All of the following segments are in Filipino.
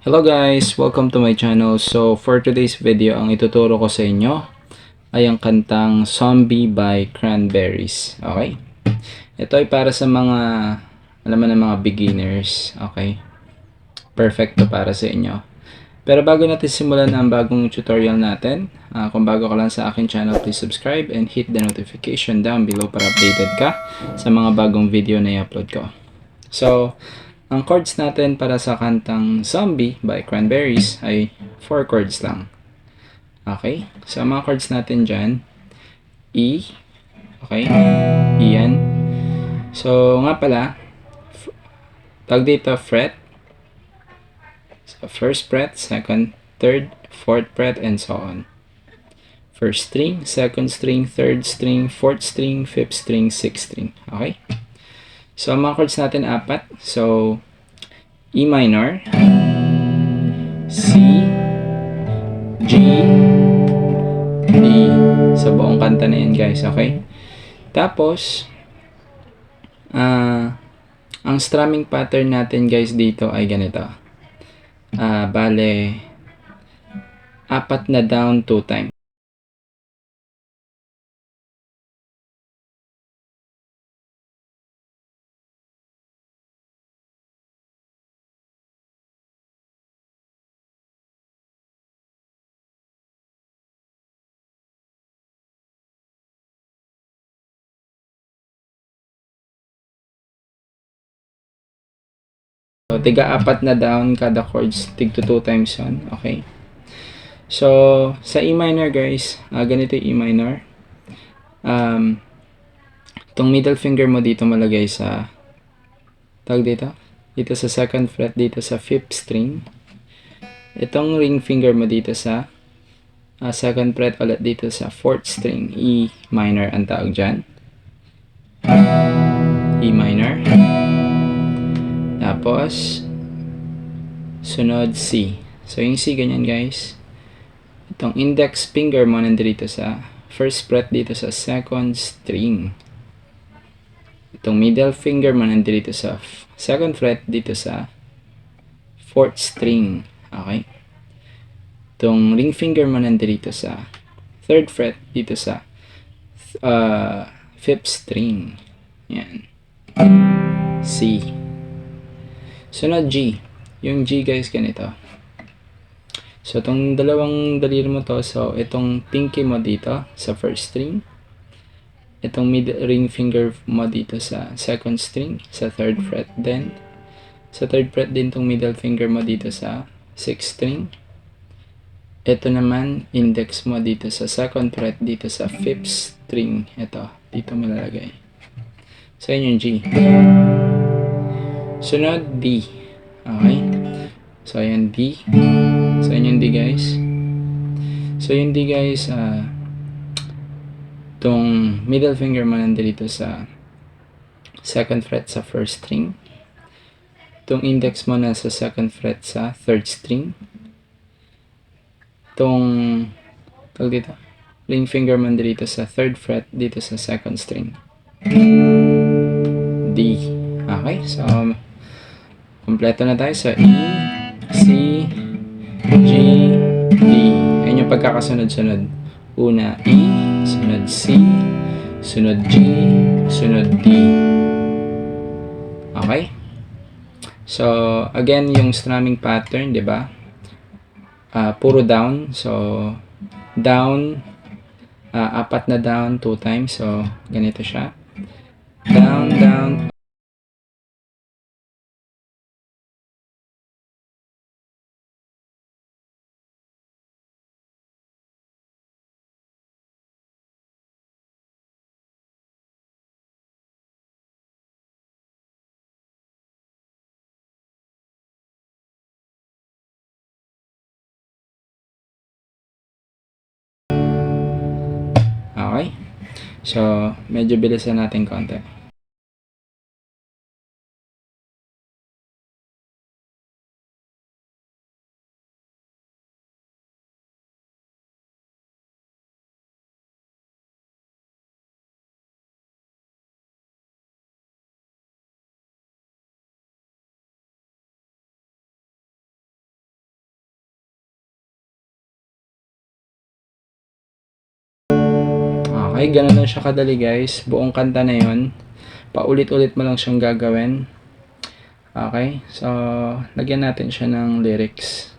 Hello guys! Welcome to my channel. So for today's video, ang ituturo ko sa inyo ay ang kantang Zombie by Cranberries. Okay? Ito ay para sa mga, alam mo na, mga beginners. Okay? Perfect to para sa inyo. Pero bago natin simulan ang bagong tutorial natin, kung bago ka lang sa akin channel, please subscribe and hit the notification down below para updated ka sa mga bagong video na i-upload ko. So, ang chords natin para sa kantang Zombie by Cranberries ay 4 chords lang. Okay? So, ang mga chords natin dyan, E. Okay? E yan. So, nga pala, tag dito fret. So, first fret, second, third, fourth fret, and so on. First string, second string, third string, fourth string, fifth string, sixth string. Okay? So, ang mga chords natin apat. So, E minor, C, G, D. Sa buong kanta na yan guys, okay? Tapos, ang strumming pattern natin guys dito ay ganito. Bale, apat na down 2 times. So, tiga-apat na down kada chords, tig to 2 times yun, okay? So, sa E minor guys, ganito yung E minor. Itong middle finger mo dito malagay sa, tawag dito sa second fret, dito sa 5th string. Itong ring finger mo dito sa second fret ulit dito sa 4th string, E minor ang tawag dyan. E minor. Tapos, sunod C. So, yung C ganyan guys. Itong index finger mo nandito sa first fret dito sa second string. Itong middle finger mo nandito sa second fret dito sa fourth string. Okay? Itong ring finger mo nandito sa third fret dito sa fifth string. Yan. C. Sunod G. Yung G guys ganito. So, itong dalawang daliri mo to. So, itong pinky mo dito sa first string. Itong middle ring finger mo dito sa second string, sa third fret. Then, sa third fret din itong middle finger mo dito sa sixth string. Ito naman, index mo dito sa second fret, dito sa fifth string. Ito, dito mo lalagay. So, yun yung G. Sunod, D. Okay? So, ayan D. So, yun yung D guys. So, yung D guys, itong middle finger mo nandito sa second fret sa first string. Itong index mo na sa second fret sa third string. Itong, tawag dito, ring finger mo dito sa third fret dito sa second string. D. Okay, so, kompleto na tayo sa E, C, G, D. Ayan yung pagkakasunod-sunod. Una E, sunod C, sunod G, sunod D. Okay? So, again, yung strumming pattern, di ba? Puro down. So, down, apat na down 2 times. So, ganito siya. Down, down. Okay? So, medyo bilisan natin konti. Okay, ganun lang siya kadali guys. Buong kanta na yon. Paulit-ulit mo lang siyang gagawin. Okay, so lagyan natin siya ng lyrics.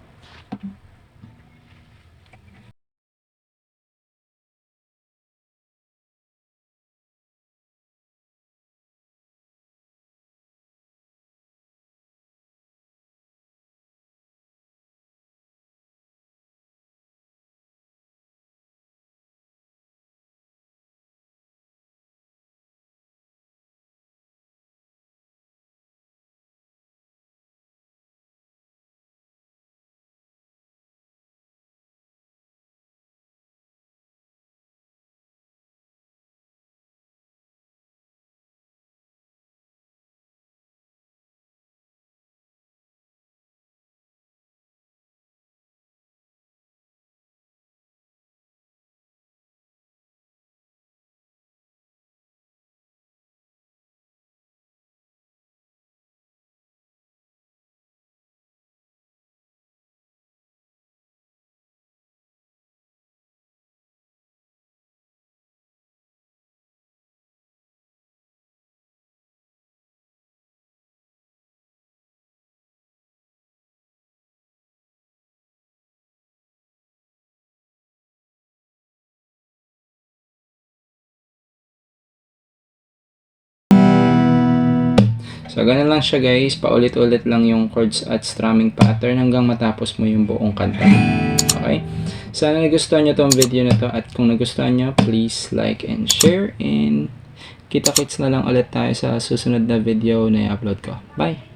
So, ganun lang siya guys. Paulit-ulit lang yung chords at strumming pattern hanggang matapos mo yung buong kanta. Okay? Sana nagustuhan nyo tong video na to. At kung nagustuhan nyo, please like and share. And kita-kits na lang ulit tayo sa susunod na video na i-upload ko. Bye!